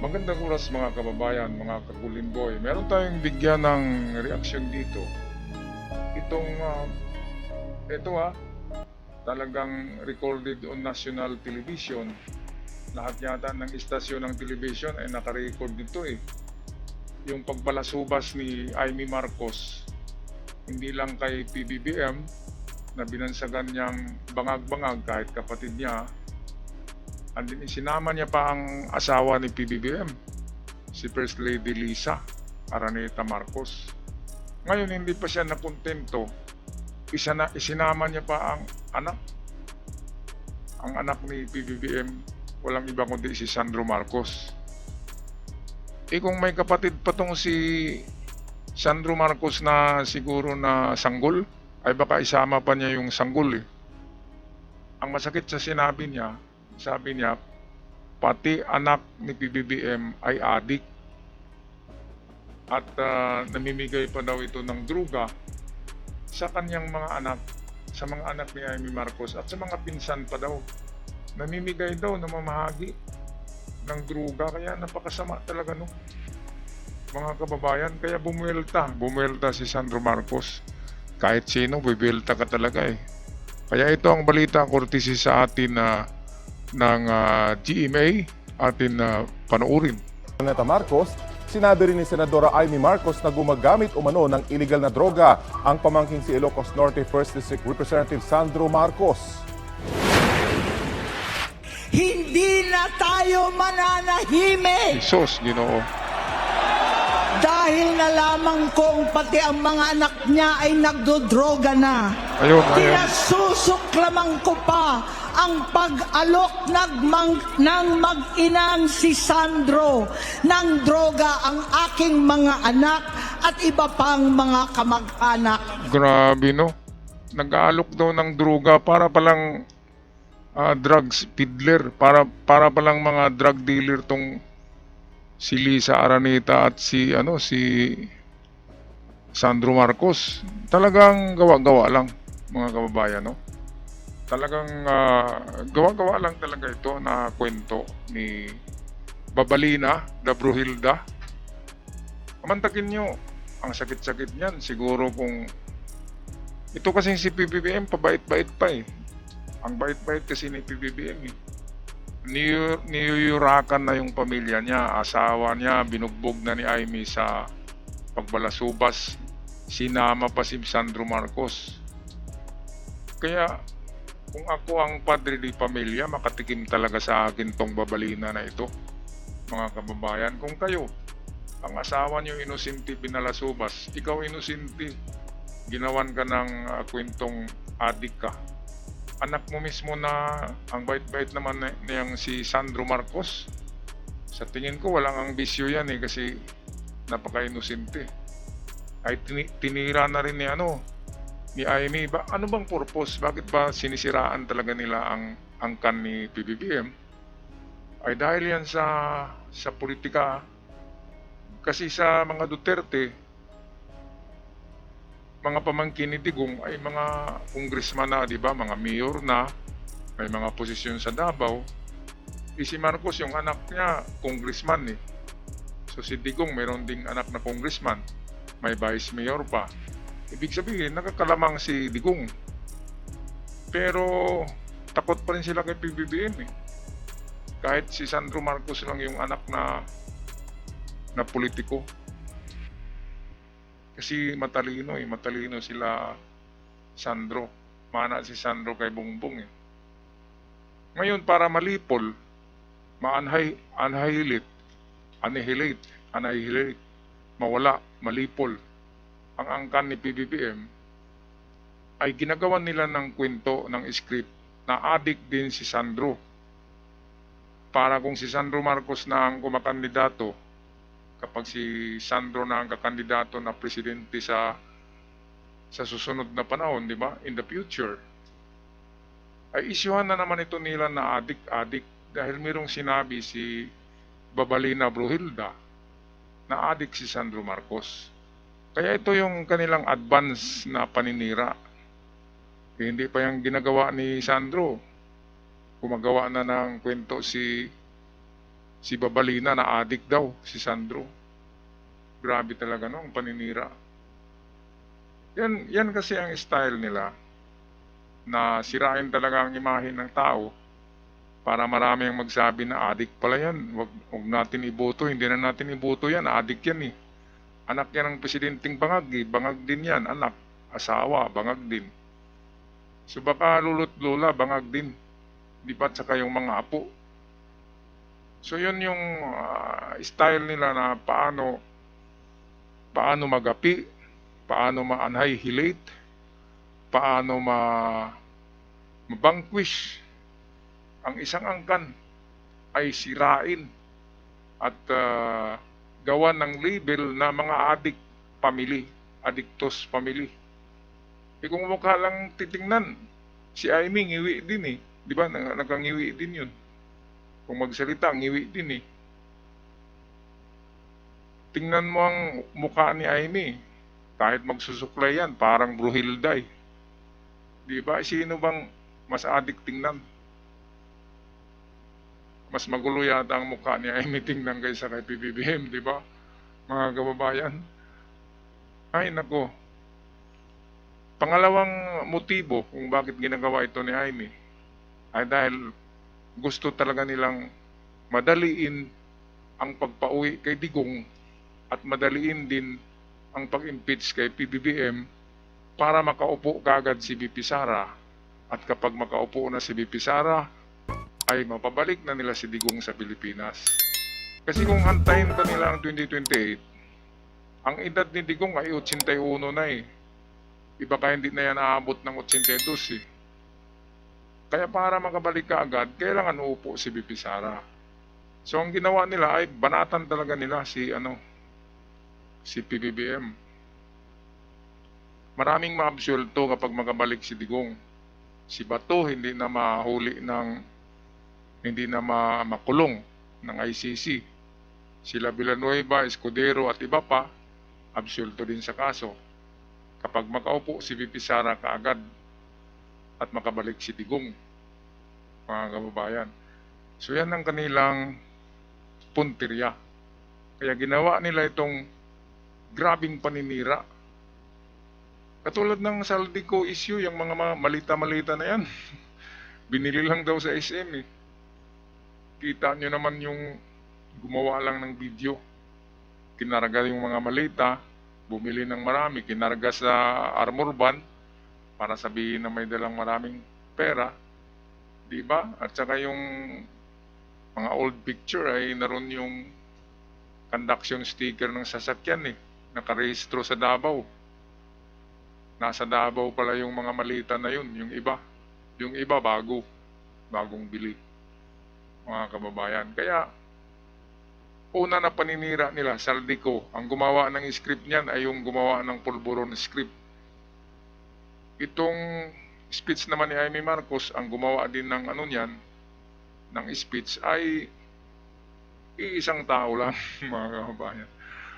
Magandang oras mga kababayan, mga kakulimboy. Meron tayong bigyan ng reaksyon dito. Itong, ito talagang recorded on national television. Lahat yata ng istasyon ng television ay nakarecord dito eh. Yung pagbalasubas ni Amy Marcos, hindi lang kay PBBM na binansagan niyang bangag-bangag kahit kapatid niya, andin isinama niya pa ang asawa ni PBBM, si First Lady Lisa Araneta Marcos. Ngayon hindi pa siya nakontento, isinama niya pa ang anak ni PBBM, walang iba kundi si Sandro Marcos. Kung may kapatid pa tong si Sandro Marcos na siguro na sanggol, ay baka isama pa niya yung sanggol eh. Ang masakit sa sinabi niya, sabi niya, pati anak ni PBBM ay adik at namimigay pa daw ito ng druga sa kanyang mga anak, sa mga anak ni Amy Marcos at sa mga pinsan pa daw. Namimigay daw, namamahagi ng druga, kaya napakasama talaga no mga kababayan. Kaya bumuelta si Sandro Marcos. Kahit sino, bibelta ka talaga eh. Kaya ito ang balita courtesy sa atin ng GMA, atin panoorin. Araneta Marcos, sinabi rin ni Senadora Amy Marcos na gumagamit umano ng illegal na droga ang pamangking si Ilocos Norte 1st District Representative Sandro Marcos. Hindi na tayo mananahimik Sos, Ginoo. dahil nalaman kong pati ang mga anak niya ay nagdodroga na. Ayun. Kinasusuklaman ko pa ang pag-alok ng mag-inang si Sandro ng droga ang aking mga anak at iba pang mga kamag-anak. Grabe no. Nag-aalok daw ng droga para palang drugs peddler, para palang mga drug dealer tong si Lisa Araneta at si Sandro Marcos. Talagang gawa-gawa lang mga kababayan no. Talagang gawa-gawa lang talaga ito na kwento ni Babalina da Bruhilda. Kamantakin nyo, ang sakit-sakit niyan siguro kung ito kasing si PBBM pabait-bait pa eh. Ang bait-bait kasi ni PBBM eh. Niyuyurakan na yung pamilya niya, asawa niya, binugbog na ni Amy sa pagbalasubas. Sinama pa si Sandro Marcos. Kaya kung ako ang padre di pamilya, makatikim talaga sa akin tong Babalina na ito. Mga kababayan, kung kayo, ang asawa niyo inosente binalasubas, ikaw inosente, ginawan ka ng kwentong adik ka. Anak mo mismo na ang bait-bait naman niyang si Sandro Marcos. Sa tingin ko walang ang bisyo yan eh, kasi napaka-inosente. Ay tinira na rin ni Amy. Ano bang purpose? Bakit ba sinisiraan talaga nila ang angkan ni PBBM? Ay dahil yan sa politika. Kasi sa mga Duterte, mga pamangkin ni Digong ay mga congressman na, di ba? Mga mayor na, may mga posisyon sa Davao. Si Marcos, yung anak niya, congressman eh. So si Digong, mayroon ding anak na congressman. May vice mayor pa. Ibig sabihin, nakakalamang si Digong. Pero takot pa rin sila kay PBBM eh. Kahit si Sandro Marcos lang yung anak na politiko. Kasi matalino sila Sandro. Mana si Sandro kay Bongbong eh. Ngayon para malipol, annihilate, mawala, malipol ang angkan ni PBBM, ay ginagawan nila ng kwento, ng script na adik din si Sandro. Para kung si Sandro Marcos na ang kumakandidato, kapag si Sandro na ang kakandidato na presidente sa susunod na panahon, di ba? In the future, ay isyuhan na naman ito nila na adik dahil mayroong sinabi si Babalina Bruhilda na adik si Sandro Marcos. Kaya ito yung kanilang advance na paninira. Hindi pa yung ginagawa ni Sandro. Gumagawa na ng kwento si Si Babalina na adik daw, si Sandro. Grabe talaga no, ang paninira. Yan kasi ang style nila na sirain talaga ang imahe ng tao para marami ang magsabi na adik pala yan. Wag natin iboto, hindi na natin iboto yan, adik yan eh. Anak yan ng presidenting bangag eh, bangag din yan, anak, asawa, bangag din. So baka lulot lola, bangag din. Di ba tsaka yung mga apo. So yun yung style nila na paano magapi, paano ma-annihilate, paano ma-vanquish ang isang angkan ay sirain at gawan ng label na mga adik family, addictus family. Kung mukha lang titingnan, si Aimee ngiwi din eh. Di ba? Nakangiwi din yun. Kung magsalita, ngiwi din eh. Tingnan mo ang mukha ni Aimee. Kahit magsusuklay yan, parang Bruhilda eh. Di ba? Sino bang mas adik tingnan? Mas magulo yata ang mukha ni Aimee tingnan kaysa kay PBBM, di ba? Mga kababayan. Ay, nako. Pangalawang motibo kung bakit ginagawa ito ni Aimee ay dahil gusto talaga nilang madaliin ang pagpauwi kay Digong at madaliin din ang pag-impeach kay PBBM para makaupo kagad si VP Sara. At kapag makaupo na si VP Sara, ay mapabalik na nila si Digong sa Pilipinas. Kasi kung antayin pa nila ang 2028, ang edad ni Digong ay 81 na eh. Iba kaya hindi na yan aabot ng 82 eh. Kaya para makabalik ka agad, kailangan uupo si VP Sara. So ang ginawa nila ay banatan talaga nila si PBBM. Maraming maabsuelto kapag makabalik si Digong. Si Bato hindi na makulong ng ICC. Sila Villanueva, Escudero at iba pa, absuelto din sa kaso. Kapag makaupo si VP Sara kaagad at makabalik si Digong, mga kababayan. So yan ang kanilang puntirya. Kaya ginawa nila itong grabing paninira. Katulad ng Saldico issue, yung mga malita-malita na yan. Binili lang daw sa SM eh. Kita nyo naman yung gumawa lang ng video. Kinarga yung mga malita, bumili ng marami, kinarga sa armor van para sabihin na may dalang maraming pera. Di ba? At saka yung mga old picture ay naroon yung conduction sticker ng sasakyan eh. Nakarehistro sa Davao. Nasa Davao pala yung mga malita na yun, yung iba. Yung iba bagong bili. Mga kababayan. Kaya una na paninira nila, Saldico, ang gumawa ng script niyan ay yung gumawa ng pulburon script. Itong speech naman ni Aimee Marcos, ang gumawa din ng ng speech ay iisang tao lang, mga kababayan.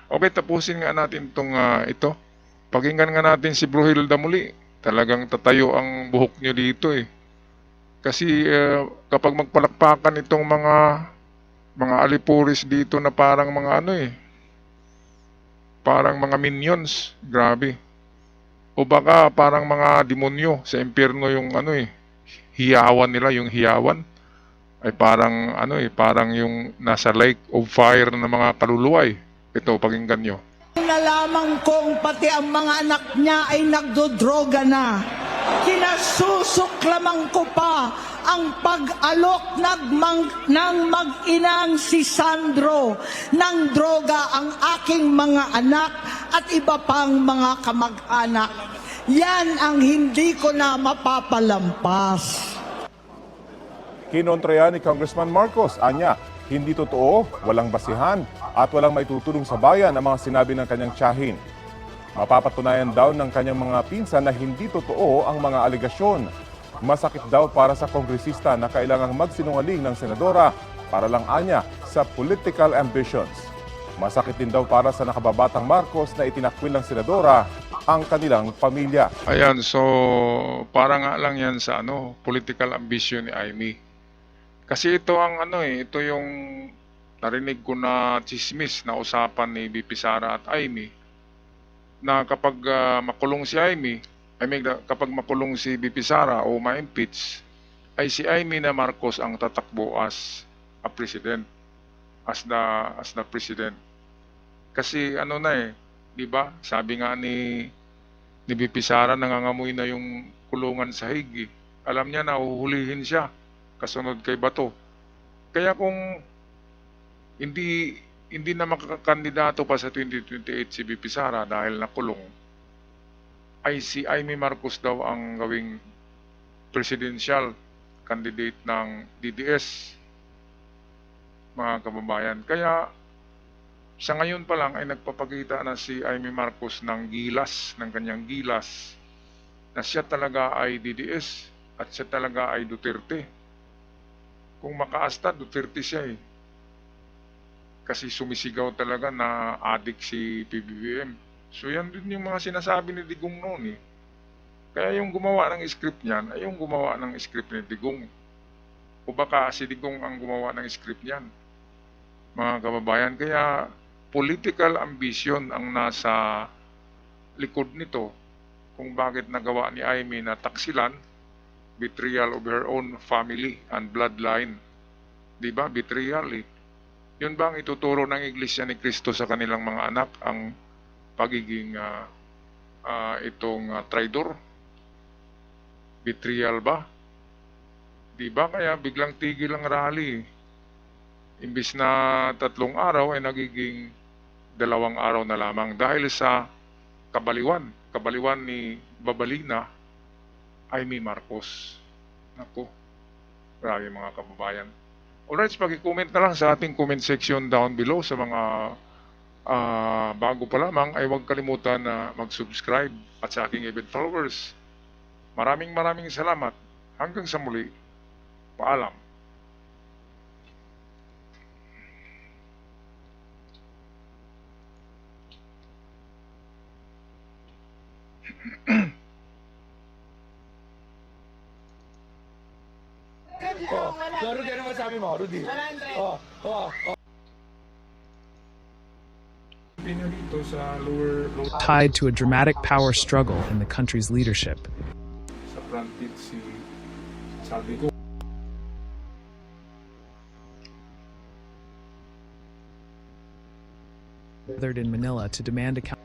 Okay, tapusin nga natin ito. Pakinggan nga natin si Bruhilda muli. Talagang tatayo ang buhok niyo dito eh. Kasi kapag magpalakpakan itong mga alipuris dito na parang mga parang mga minions, grabe. O baka parang mga demonyo sa impyerno yung hiyawan nila, yung hiyawan ay parang parang yung nasa lake of fire na mga kaluluwa eh. Ito, pakinggan nyo. Nalaman kong pati ang mga anak niya ay nagdodroga na. Kinasusuklaman ko pa ang pag-alok ng mag-inang si Sandro ng droga ang aking mga anak at iba pang mga kamag-anak. Yan ang hindi ko na mapapalampas. Kinontraya ni Congressman Marcos, anya, hindi totoo, walang basihan at walang maitutulong sa bayan ang mga sinabi ng kanyang tiyahin. Mapapatunayan daw ng kanyang mga pinsan na hindi totoo ang mga alegasyon. Masakit daw para sa kongresista na kailangang magsinungaling ng senadora para lang anya sa political ambitions. Masakit din daw para sa nakababatang Marcos na itinakwil ng senadora ang kanilang pamilya. Ayan, so para nga lang yan sa political ambition ni Aimee. Kasi ito ang ito yung narinig ko na chismis na usapan ni BP Sara at Amy na kapag makulong si Amy, kapag makulong si BP Sara o ma-impeach, ay si Amy na Marcos ang tatakbo as a president, as the president. Kasi ano na 'di ba? Sabi nga ni BP Sara, nangangamoy na yung kulungan sa Hague. Alam niya na uhulihin siya kasunod kay Bato. Kaya kung hindi hindi na makakakandidato pa sa 2028 si BP Sara dahil nakulong, ay si Amy Marcos daw ang gawing presidential candidate ng DDS, mga kababayan. Kaya sa ngayon pa lang ay nagpapakita na si Amy Marcos ng kanyang gilas, na siya talaga ay DDS at siya talaga ay Duterte. Kung makaasta, Duterte siya Kasi sumisigaw talaga na adik si PBBM. So yan din yung mga sinasabi ni Digong noon Kaya yung gumawa ng script niyan ay yung gumawa ng script ni Digong. O baka si Digong ang gumawa ng script niyan, mga kababayan. Kaya political ambition ang nasa likod nito kung bakit nagawa ni Amy na taksilan, betrayal of her own family and bloodline. Diba? Betrayal Yun ba ang ituturo ng Iglesia ni Cristo sa kanilang mga anak, ang pagiging traitor? Betrayal ba? Diba? Kaya biglang tigil ang rally. Imbis na 3 araw ay nagiging 2 araw na lamang dahil sa kabaliwan ni Babalina, Amy Marcos. Naku, grabe mga kababayan. Alright, pag-comment na lang sa ating comment section down below. Sa mga bago pa lamang ay huwag kalimutan na mag-subscribe at sa aking event followers. Maraming salamat. Hanggang sa muli. Paalam. Rudy, ano masabi mo, Rudy? Tied to a dramatic power struggle in the country's leadership. Sa frontit si sabi ko. Gathered in Manila to demand account.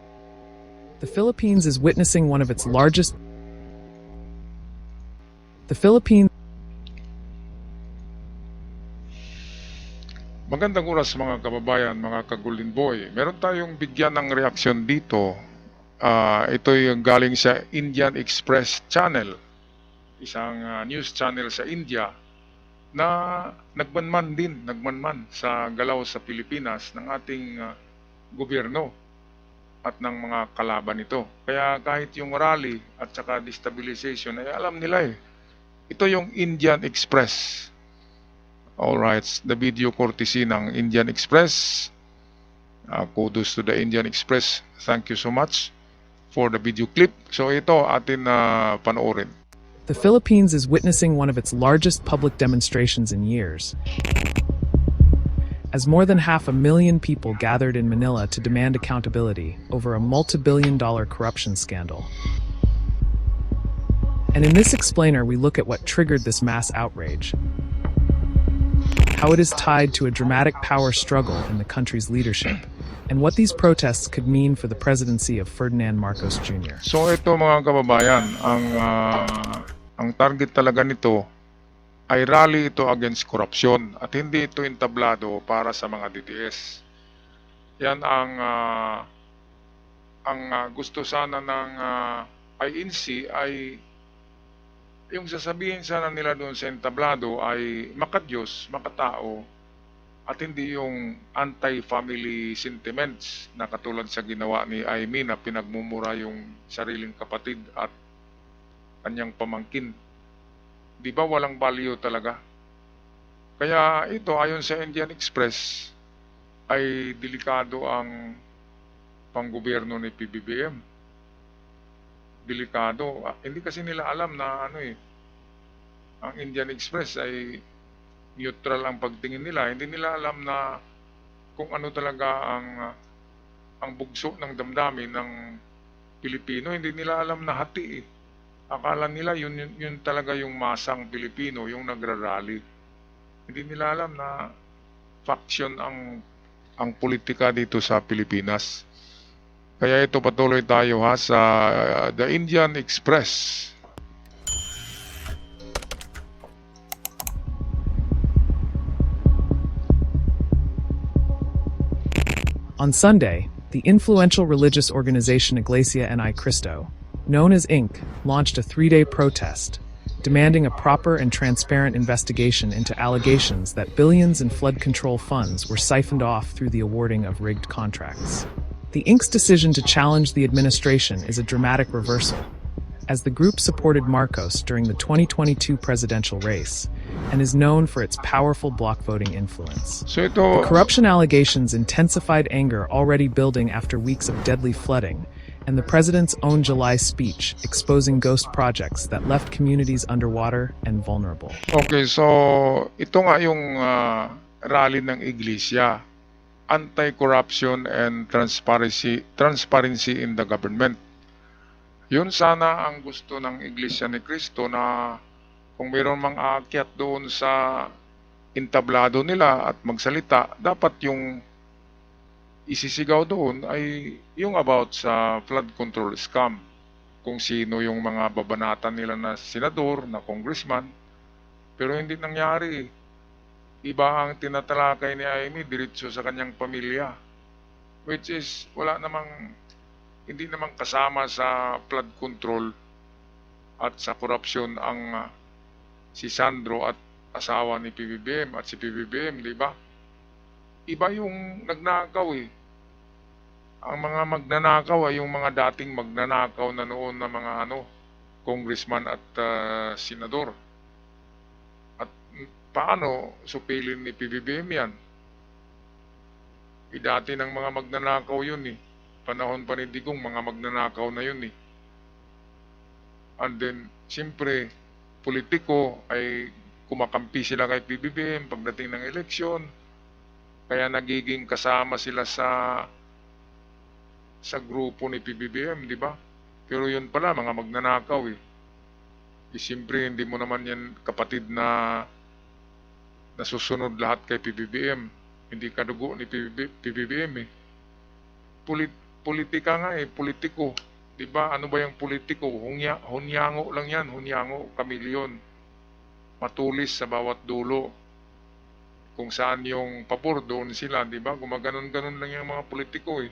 The Philippines is witnessing one of its largest. The Philippines. Magandang oras mga kababayan, mga ka-Golden Boy. Meron tayong bigyan ng reaksyon dito. Ito yung galing sa Indian Express Channel, isang news channel sa India na nagmanman sa galaw sa Pilipinas ng ating gobyerno at ng mga kalaban nito. Kaya kahit yung rally at saka destabilization ay alam nila Ito yung Indian Express. Alright, the video courtesy ng Indian Express. Kudos to the Indian Express. Thank you so much for the video clip. So ito atin panoorin. The Philippines is witnessing one of its largest public demonstrations in years, as more than 500,000 people gathered in Manila to demand accountability over a multi-billion-dollar corruption scandal. And in this explainer, we look at what triggered this mass outrage, how it is tied to a dramatic power struggle in the country's leadership, and what these protests could mean for the presidency of Ferdinand Marcos Jr. So ito mga kababayan, ang target talaga nito ay rally ito against corruption at hindi ito entablado para sa mga DDS. Yan ang gusto sana ng INC ay yung sasabihin sana nila doon sa entablado ay makadiyos, makatao, at hindi yung anti-family sentiments na katulad sa ginawa ni Amy na pinagmumura yung sariling kapatid at kanyang pamangkin. Di ba walang value talaga? Kaya ito, ayon sa Indian Express, ay delikado ang panggobyerno ni PBBM. Delikado. Hindi kasi nila alam na ang Indian Express ay neutral ang pagtingin nila. Hindi nila alam na kung ano talaga ang bugso ng damdamin ng Pilipino. Hindi nila alam na hati eh. Akala nila yun talaga yung masang Pilipino, yung nagrarally. Hindi nila alam na faction ang politika dito sa Pilipinas. Kaya ito patuloy tayo ha sa The Indian Express. On Sunday, the influential religious organization Iglesia Ni Cristo, known as INC, launched a three-day protest, demanding a proper and transparent investigation into allegations that billions in flood control funds were siphoned off through the awarding of rigged contracts. The INC's decision to challenge the administration is a dramatic reversal, as the group supported Marcos during the 2022 presidential race and is known for its powerful bloc voting influence. So ito, The corruption allegations intensified anger already building after weeks of deadly flooding, and the president's own July speech exposing ghost projects that left communities underwater and vulnerable. okay, so ito nga yung rally ng Iglesia. Anti-corruption and transparency in the government. Yun sana ang gusto ng Iglesia ni Cristo, na kung mayroon mang aakyat doon sa entablado nila at magsalita, dapat yung isisigaw doon ay yung about sa flood control scam. Kung sino yung mga babanatan nila na senador, na congressman. Pero hindi nangyari. Iba ang tinatalakay ni Amy diretso sa kanyang pamilya. Which is hindi namang kasama sa flood control at sa korupsyon ang si Sandro at asawa ni PBBM at si PBBM, di ba? Iba yung nagnakaw eh. Ang mga magnanakaw ay yung mga dating magnanakaw na noon na mga congressman at senador. At paano supilin ni PBBM yan? Dati ng mga magnanakaw yun eh. Panahon pa ni Digong, mga magnanakaw na yun eh. And then, siyempre, politiko ay kumakampi sila kay PBBM pagdating ng eleksyon. Kaya nagiging kasama sila sa grupo ni PBBM, di ba? Pero yun pala, mga magnanakaw eh. Siyempre, hindi mo naman yan kapatid na nasusunod lahat kay PBBM. Hindi kadugo ni PBBM eh. Politika nga eh, politiko. Diba? Ano ba yung politiko? Hunyango lang yan, hunyango, kamilyon. Matulis sa bawat dulo. Kung saan yung pabor, doon sila, diba? Gumaganon-ganon lang yung mga politiko eh.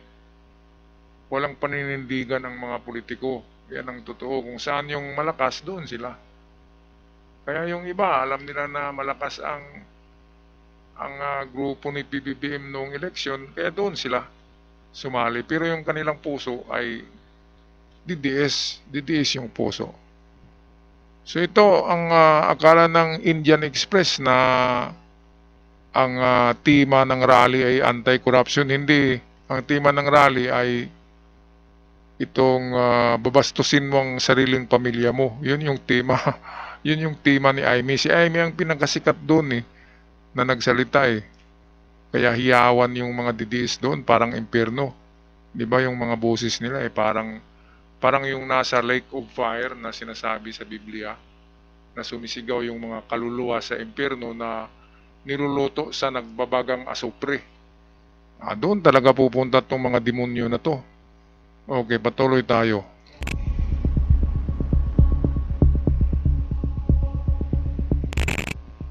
Walang paninindigan ang mga politiko. Yan ang totoo. Kung saan yung malakas, doon sila. Kaya yung iba, alam nila na malakas ang grupo ni PBBM noong eleksyon, kaya doon sila sumali. Pero yung kanilang puso ay DDS yung puso. So ito ang akala ng Indian Express na ang tema ng rally ay anti-corruption. Hindi. Ang tema ng rally ay itong babastusin mo ang sariling pamilya mo. Yun yung tema. Yun yung tema ni Amy. Si Amy ang pinakasikat doon eh, na nagsalita eh. Kaya hiyawan yung mga DDS doon, parang impyerno. Di ba yung mga boses nila eh, parang yung nasa lake of fire na sinasabi sa Biblia, na sumisigaw yung mga kaluluwa sa impyerno na niluluto sa nagbabagang asupre. Doon talaga pupunta tong mga demonyo na to. Okay, patuloy tayo.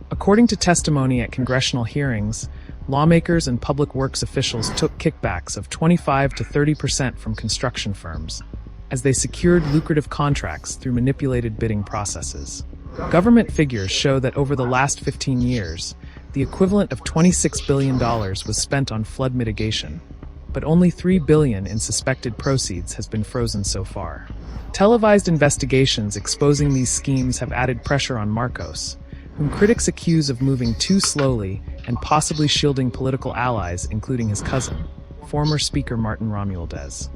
According to testimony at congressional hearings, lawmakers and public works officials took kickbacks of 25 to 30% from construction firms, as they secured lucrative contracts through manipulated bidding processes. Government figures show that over the last 15 years, the equivalent of $26 billion was spent on flood mitigation, but only $3 billion in suspected proceeds has been frozen so far. Televised investigations exposing these schemes have added pressure on Marcos, whom critics accuse of moving too slowly and possibly shielding political allies, including his cousin, former Speaker Martin Romualdez.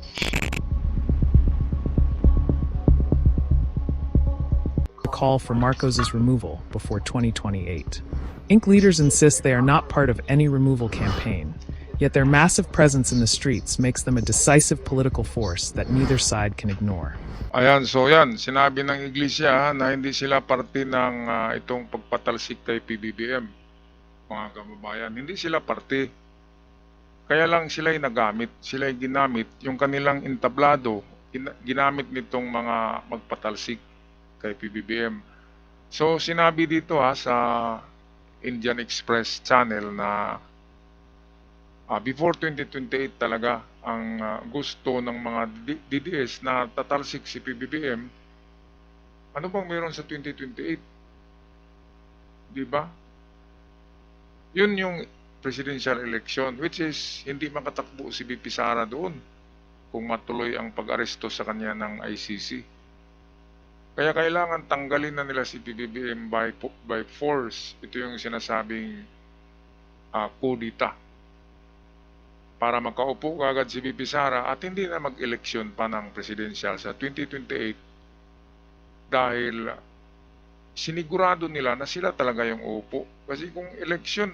A call for Marcos's removal before 2028. INC leaders insist they are not part of any removal campaign, Yet their massive presence in the streets makes them a decisive political force that neither side can ignore. Ayan, so yan, sinabi ng iglesia na hindi sila parte ng itong pagpatalsik kay PBBM. Mga kababayan, hindi sila parte. Kaya lang sila ay nagamit, sila ay ginamit, yung kanilang entablado, ginamit nitong mga magpatalsik kay PBBM. So sinabi dito sa Indian Express channel na before 2028 talaga ang gusto ng mga DDS na tatalsik si PBBM. Ano bang meron sa 2028? Di ba? Yun yung presidential election, which is hindi makatakbo si VP Sara doon kung matuloy ang pag-aresto sa kanya ng ICC. Kaya kailangan tanggalin na nila si PBBM by force. Ito yung sinasabing kudita. Para makaupo agad si VP Sara at hindi na mag-eleksyon pa ng presidential sa 2028 dahil sinigurado nila na sila talaga yung upo. Kasi kung eleksyon,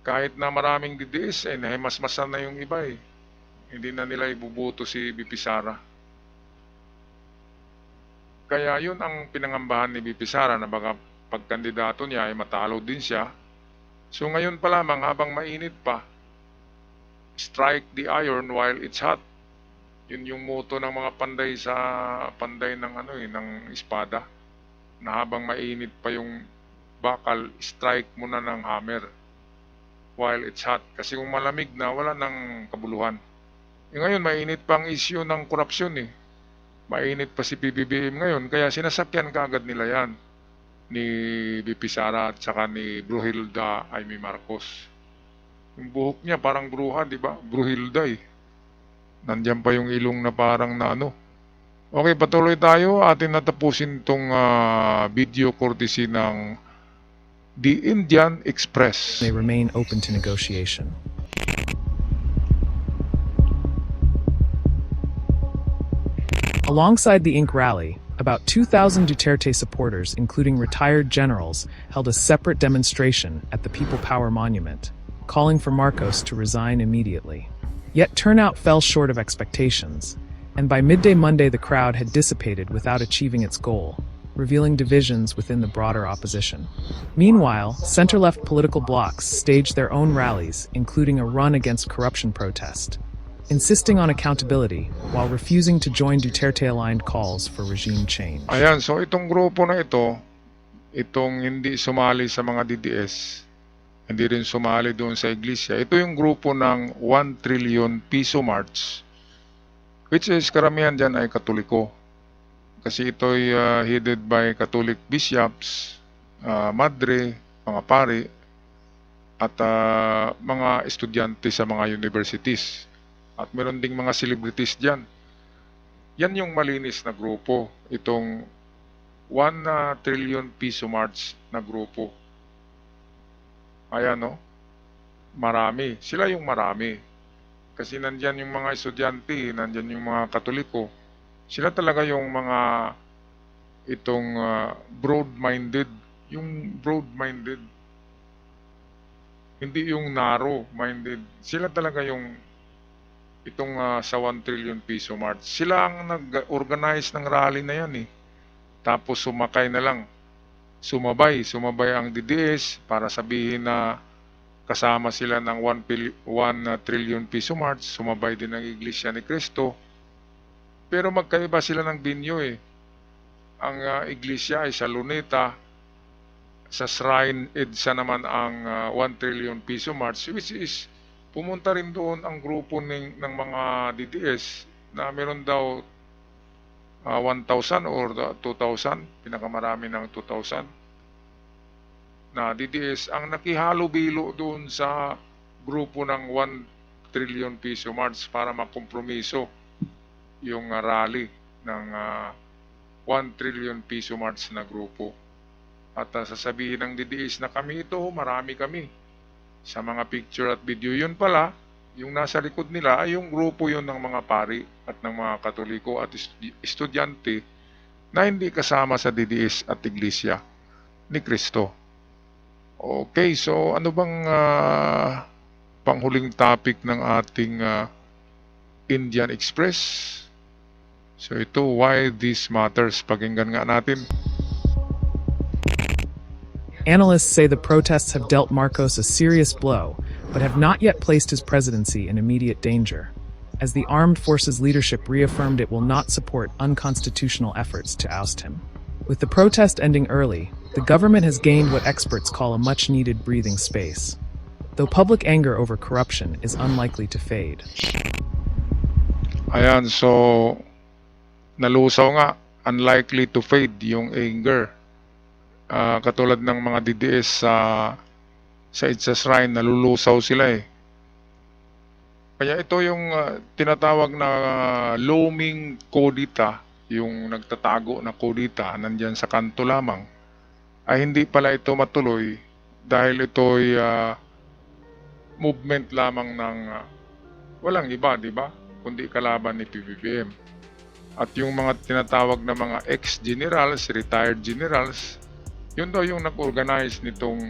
kahit na maraming DDS, nahimasmasan na yung iba eh. Hindi na nila ibubuto si VP Sara. Kaya yun ang pinangambahan ni VP Sara na baka pagkandidato niya ay matalo din siya. So ngayon pa lamang habang mainit pa, strike the iron while it's hot. Yun yung motto ng mga panday ng espada. Na habang mainit pa yung bakal, strike mo na ng hammer while it's hot. Kasi kung malamig na, wala nang kabuluhan. Ngayon, mainit pang issue ng korupsyon eh. Mainit pa si PBBM ngayon, kaya sinasakyan kaagad nila yan ni VP Sara at saka ni Bruhilda Aimee Marcos. Yung buhok niya parang bruha, di ba? Bruhilda eh. Nandiyan pa yung ilong na parang na ano. Okay, patuloy tayo. Atin natapusin tong video courtesy ng The Indian Express. They remain open to negotiation. Alongside the Ink rally, about 2,000 Duterte supporters, including retired generals, held a separate demonstration at the People Power Monument, calling for Marcos to resign immediately. Yet turnout fell short of expectations, and by midday Monday the crowd had dissipated without achieving its goal, revealing divisions within the broader opposition. Meanwhile, center-left political blocs staged their own rallies, including a run against corruption protest, insisting on accountability while refusing to join Duterte-aligned calls for regime change. Ayan, so itong grupo na ito, itong hindi sumali sa mga DDS, hindi rin sumali doon sa iglesia, ito yung grupo ng 1 trillion piso march, which is karamihan dyan ay Katoliko. Kasi ito'y headed by Catholic bishops, madre, mga pari, at mga estudyante sa mga universities. At meron ding mga celebrities dyan. Yan yung malinis na grupo. Itong 1 trillion piso march na grupo. Ayan no? Marami. Sila yung marami. Kasi nandyan yung mga estudyante, nandyan yung mga Katoliko. Sila talaga yung mga itong broad-minded. Yung broad-minded. Hindi yung narrow-minded. Sila talaga yung itong sa 1 trillion piso march. Sila ang nag-organize ng rally na yan eh. Tapos sumakay na lang. Sumabay ang DDS para sabihin na kasama sila ng 1 trillion piso march. Sumabay din ang Iglesia ni Cristo. Pero magkaiba sila ng binyo eh. Ang iglesia ay sa Luneta, sa Shrine EDSA naman ang 1 trillion piso march, which is pumunta rin doon ang grupo ng mga DDS na meron daw 1,000 or 2,000, pinakamarami ng 2,000 na DDS ang nakihalo-bilo doon sa grupo ng 1 trillion piso march para makompromiso yung rally ng 1 trillion piso march na grupo. At sasabihin ng DDS na kami ito, marami kami. Sa mga picture at video, yun pala, yung nasa likod nila ay yung grupo yun ng mga pari at ng mga Katoliko at estudyante na hindi kasama sa DDS at Iglesia ni Cristo. Okay, so ano bang panghuling topic ng ating Indian Express. So ito, why this matters. Pakinggan nga natin. Analysts say the protests have dealt Marcos a serious blow, but have not yet placed his presidency in immediate danger, as the armed forces leadership reaffirmed it will not support unconstitutional efforts to oust him. With the protest ending early, the government has gained what experts call a much-needed breathing space, though public anger over corruption is unlikely to fade. Ayan, so nalusaw nga, unlikely to fade yung anger. Katulad ng mga DDS sa Itza Shrine, nalulusaw sila eh. Kaya ito yung tinatawag na looming kudita, yung nagtatago na kudita, nandyan sa kanto lamang, ay hindi pala ito matuloy dahil ito'y movement lamang ng walang iba, di ba? Kundi kalaban ni PBBM. At yung mga tinatawag na mga ex-generals, retired generals, yun daw yung nag-organize nitong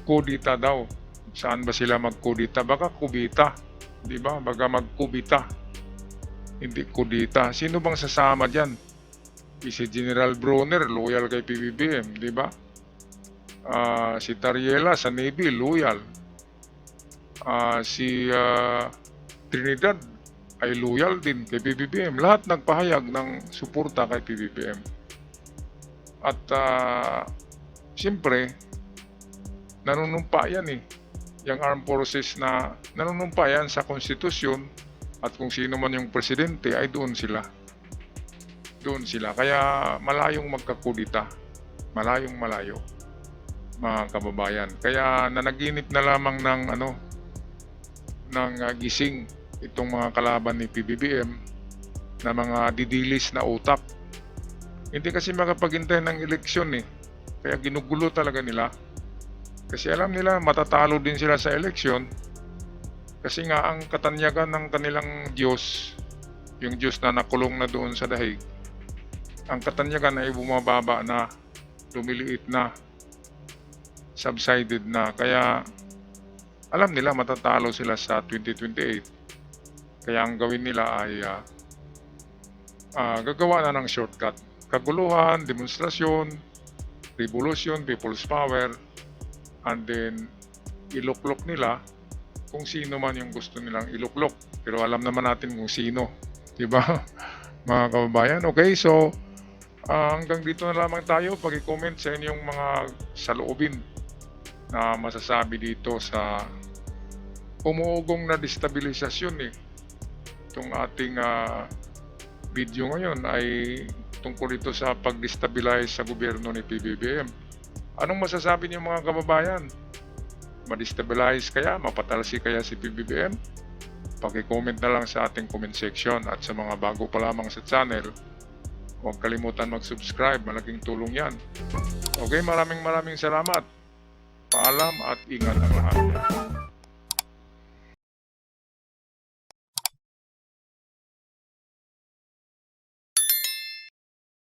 kudita daw. Saan ba sila mag-kudita? Baka kubita. Di ba? Baka mag-kubita. Hindi kudita. Sino bang sasama dyan? Si General Bronner, loyal kay PBBM. Di ba? Si Tariela sa Navy, loyal. Si Trinidad ay loyal din kay PBBM. Lahat nagpahayag ng suporta kay PBBM. At siyempre, nanunumpa yan eh. Yung armed forces na nanunumpa yan sa konstitusyon at kung sino man yung presidente ay doon sila. Doon sila. Kaya malayong magkakudita. Malayong malayo, mga kababayan. Kaya nanaginip na lamang ng gising itong mga kalaban ni PBBM na mga didilis na utak. Hindi kasi makapaghintay ng eleksyon eh. Kaya ginugulo talaga nila. Kasi alam nila matatalo din sila sa eleksyon. Kasi nga ang katanyagan ng kanilang Diyos, yung Diyos na nakulong na doon sa dahig, ang katanyagan ay bumababa na, lumiliit na, subsided na. Kaya alam nila matatalo sila sa 2028. Kaya ang gawin nila ay gagawa na ng shortcut. Kaguluhan, demonstrasyon, revolution, people's power, and then iluklok nila kung sino man yung gusto nilang iluklok. Pero alam naman natin kung sino. Diba? Mga kababayan. Okay, so hanggang dito na lamang tayo. Pag-comment sa inyong mga saloobin na masasabi dito sa umuugong na destabilisasyon eh. Itong ating video ngayon ay tungkol ito sa pag-destabilize sa gobyerno ni PBBM. Anong masasabi niyo mga kababayan? Ma-destabilize kaya? Mapatalsi kaya si PBBM? Paki-comment na lang sa ating comment section. At sa mga bago pa lamang sa channel, huwag kalimutan mag-subscribe. Malaking tulong yan. Okay, maraming salamat. Paalam at ingat ang lahat.